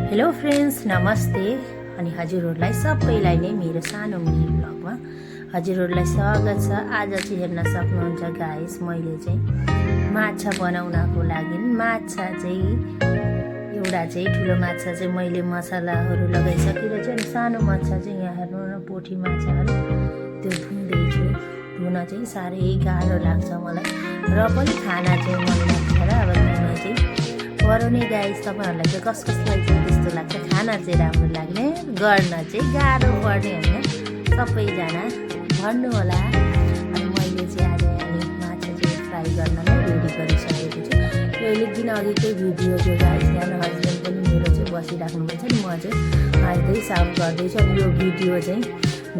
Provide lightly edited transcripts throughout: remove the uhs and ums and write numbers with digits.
Hello friends, नमस्ते। अनि हजुरहरूलाई सबैलाई नै मेरो सानो मिनी ब्लगमा हजुरहरूलाई स्वागत छ। आज चाहिँ हेर्न सक्नुहुन्छ गाइस, मैले चाहिँ माछा बनाउनको लागि माछा चाहिँ एउटा चाहिँ ठुलो माछा चाहिँ मैले मसलाहरू लगाइसकेर चाहिँ अनि सानो माछा चाहिँ यहाँ हेर्नु न, पोठी माछाहरू त्यो धुँदैछु। धुन चाहिँ साह्रै गाह्रो लाग्छ मलाई, र पनि खाना चाहिँ मन लाग्छ र अब धुन चाहिँ बनाउने गाइस। तपाईँहरूलाई चाहिँ कसलाई चाहिँ त्यस्तो लाग्छ, खाना चाहिँ राम्रो लाग्ने, गर्न चाहिँ गाह्रो पर्ने होइन, सबैजना भन्नु होला। अनि मैले चाहिँ आज अनि माछा चाहिँ फ्राई गर्न नै रेडी गरिसकेको छु। यो अलिक दिन अघिकै भिडियो जो गाइस, यहाँ हस्बेन्ड पनि मेरो चाहिँ बसिराख्नु हुन्छ नि, म चाहिँ अहिले साफ गर्दैछु। अनि यो भिडियो चाहिँ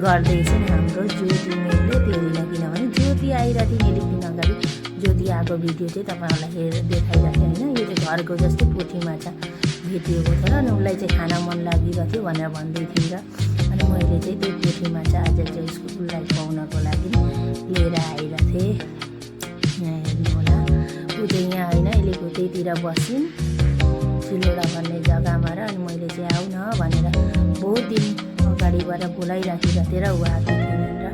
गर्दैछन् हाम्रो ज्योति मेलले, त्यो दिन किनभने ज्योति आइरहेको थियो अलिक दिन अगाडि। ज्योति आएको भिडियो चाहिँ तपाईँहरूलाई देखाइरहेको होइन। यो चाहिँ घरको जस्तै पोठी माछा भेटिएको थियो र अनि उसलाई चाहिँ खाना मन लागिरहेको थियो भनेर भन्दै थियो र अनि मैले चाहिँ त्यो पोठी माछा आज चाहिँ उसलाई खुवाउनको लागि लिएर आइरहेको थिएँ। यहाँ हेर्नु होला, ऊ चाहिँ यहाँ होइन, अहिलेको त्यहीतिर बसिन् सिलौडा भन्ने जग्गामा, र अनि मैले चाहिँ आऊ न भनेर बहुत दिन अगाडिबाट बोलाइराखेको थिएँ र ऊ आएको थिएन र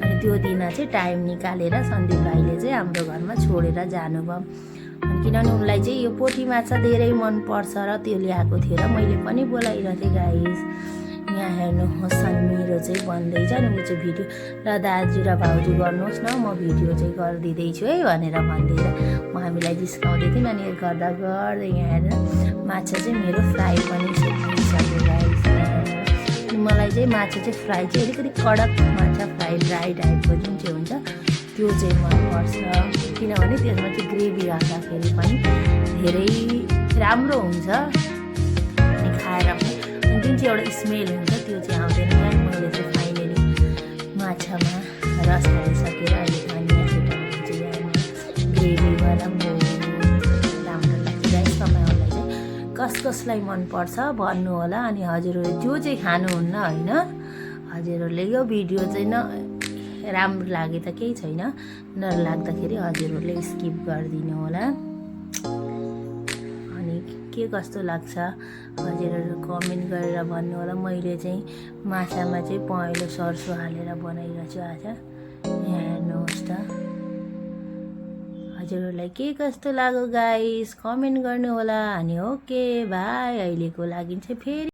अनि त्यो दिन चाहिँ टाइम निकालेर सन्दीप भाइले चाहिँ हाम्रो घरमा छोडेर जानुभयो। किनभने उनलाई चाहिँ यो पोठी माछा धेरै मनपर्छ र त्यो ल्याएको थियो र मैले पनि बोलाइरहेको थिएँ गाइस। यहाँ हेर्नुहोस्, अनि मेरो चाहिँ बन्दैछ नि, ऊ चाहिँ भिडियो र दाजु र भाउजू गर्नुहोस् न, म भिडियो चाहिँ गरिदिँदैछु है भनेर भन्दै म हामीलाई जिस्काउँदै थियौँ। अनि गर्दा गर्दै यहाँ हेरेर माछा चाहिँ मेरो फ्राई पनि सेकिसक्यो गाइस। अनि मलाई चाहिँ माछा चाहिँ फ्राई चाहिँ अलिकति कडक माछा फ्राई ड्राई टाइपको जुन चाहिँ हुन्छ त्यो चाहिँ मनपर्छ, किनभने त्यसमा चाहिँ ग्रेभी हाल्दाखेरि पनि धेरै राम्रो हुन्छ अनि खाएर पनि जुन चाहिँ एउटा स्मेल हुन्छ त्यो चाहिँ आउँदैन। मैले चाहिँ फाइनली माछामा रस हालिसकेर अहिले पानी छिटाउनु चाहिँ यहाँ ग्रेभीवाला बहुत राम्रो लाग्छ गाइस। तपाईँहरूलाई चाहिँ कसलाई मनपर्छ भन्नु होला। अनि हजुरहरूले जो चाहिँ खानुहुन्न होइन, हजुरहरूले यो भिडियो चाहिँ राम्रो लागे त केही छैन, नलाग्दाखेरि हजुरहरूले स्किप गरिदिनु होला। अनि के कस्तो लाग्छ हजुरहरू कमेन्ट गरेर भन्नु होला। मैले चाहिँ माछामा चाहिँ पहेँलो सर्सो हालेर बनाइरहेको छु आज। यहाँ हेर्नुहोस् त, हजुरहरूलाई के कस्तो लाग्यो गाइस कमेन्ट गर्नु होला। अनि ओके बाई, अहिलेको लागि चाहिँ फेरि